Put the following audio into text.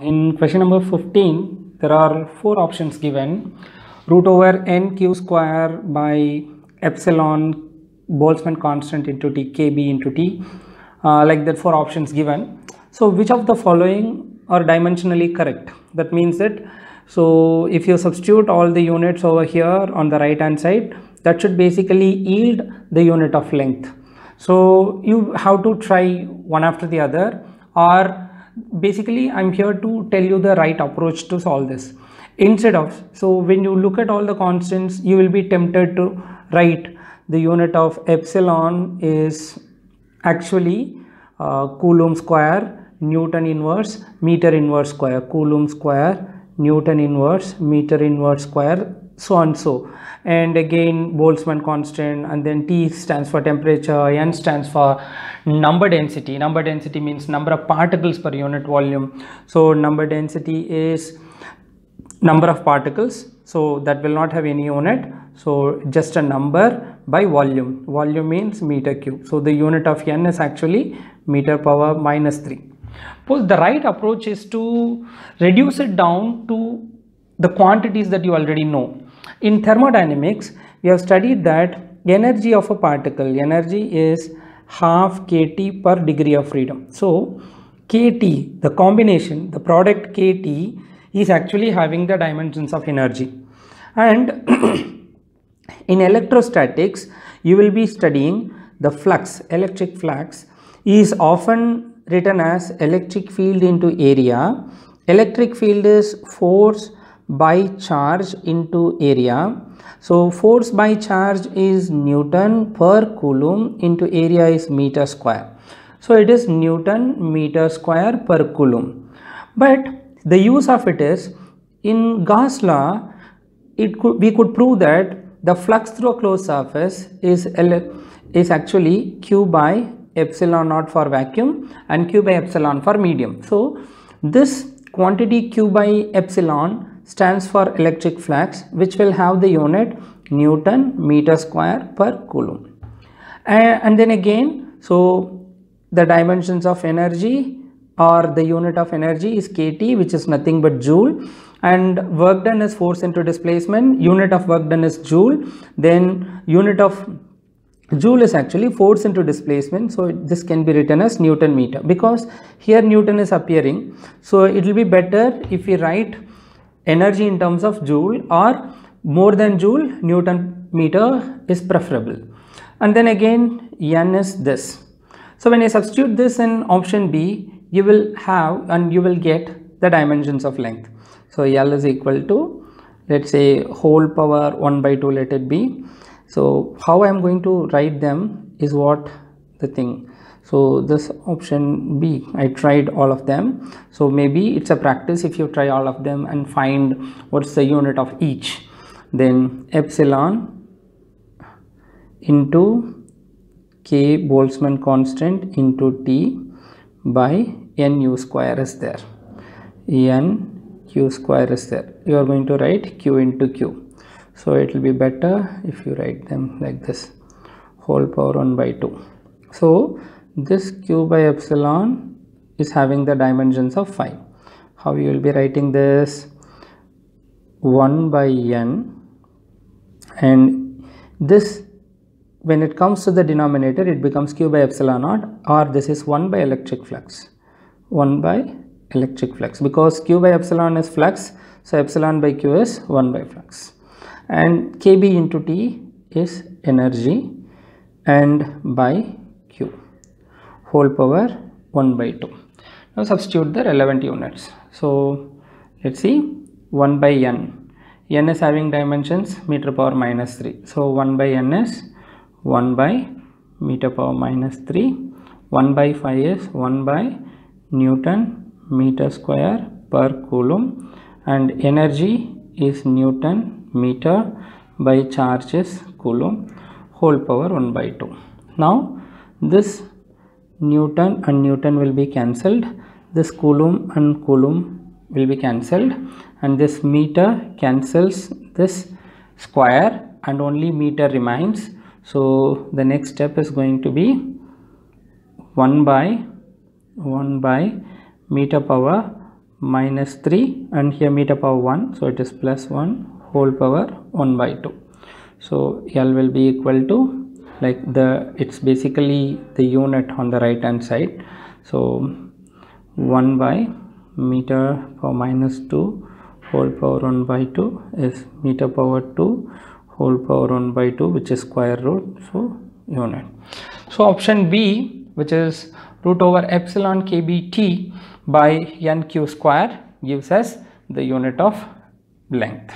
In question number 15, there are four options given: root over n q square by epsilon Boltzmann constant into t, kb into t, like that, four options given. So which of the following are dimensionally correct? That means that, so if you substitute all the units over here on the right hand side, that should basically yield the unit of length. So you have to try one after the other, or basically I'm here to tell you the right approach to solve this. Instead of, so when you look at all the constants, you will be tempted to write the unit of epsilon is actually Coulomb square, Newton inverse, meter inverse square, Coulomb square, Newton inverse, meter inverse square, so and so. And again Boltzmann constant, and then T stands for temperature, N stands for number density. Number density means number of particles per unit volume. So number density is number of particles, so that will not have any unit, so just a number by volume. Volume means meter cube, so the unit of N is actually meter power minus 3. Suppose the right approach is to reduce it down to the quantities that you already know. In thermodynamics, we have studied that energy of a particle, energy is half kT per degree of freedom. So kT, the combination, the product kT is actually having the dimensions of energy. And in electrostatics, you will be studying the flux. Electric flux is often written as electric field into area. Electric field is force by charge into area. So force by charge is Newton per Coulomb into area is meter square. So it is Newton meter square per Coulomb. But the use of it is, in Gauss law, we could prove that the flux through a closed surface is actually Q by epsilon naught for vacuum and Q by epsilon for medium. So this quantity Q by epsilon stands for electric flux, which will have the unit Newton meter square per Coulomb. And then again, so the dimensions of energy or the unit of energy is kT, which is nothing but joule, and work done is force into displacement. Unit of work done is joule. Then unit of joule is actually force into displacement, so this can be written as Newton meter, because here Newton is appearing. So it will be better if we write energy in terms of joule, or more than joule, Newton meter is preferable. And then again N is this. So when you substitute this in option B, you will have and you will get the dimensions of length. So L is equal to, let's say, whole power 1 by 2, let it be. So how I am going to write them is what the thing. So this option B, I tried all of them. So maybe it's a practice if you try all of them and find what's the unit of each. Then epsilon into K Boltzmann constant into T by Nu square is there. NQ square is there. You are going to write Q into Q. So it will be better if you write them like this, whole power 1 by 2. So this Q by epsilon is having the dimensions of 5. How you will be writing this? 1 by N, and this, when it comes to the denominator, it becomes Q by epsilon naught, or this is 1 by electric flux. 1 by electric flux, because Q by epsilon is flux, so epsilon by Q is 1 by flux. And kB into T is energy, and by Q, whole power 1 by 2. Now substitute the relevant units. So let's see, 1 by N. N is having dimensions meter power minus 3. So 1 by N is 1 by meter power minus 3. 1 by 5 is 1 by Newton meter square per Coulomb, and energy is Newton meter by charge is Coulomb, whole power 1 by 2. Now this Newton and Newton will be cancelled, this Coulomb and Coulomb will be cancelled, and this meter cancels this square and only meter remains. So the next step is going to be 1 by meter power minus 3, and here meter power 1, so it is plus 1 whole power 1 by 2. So L will be equal to, like, it's basically the unit on the right hand side, so 1 by meter power minus 2 whole power 1 by 2 is meter power 2 whole power 1 by 2, which is square root, so unit. So option B, which is root over epsilon kbt by nq square, gives us the unit of length.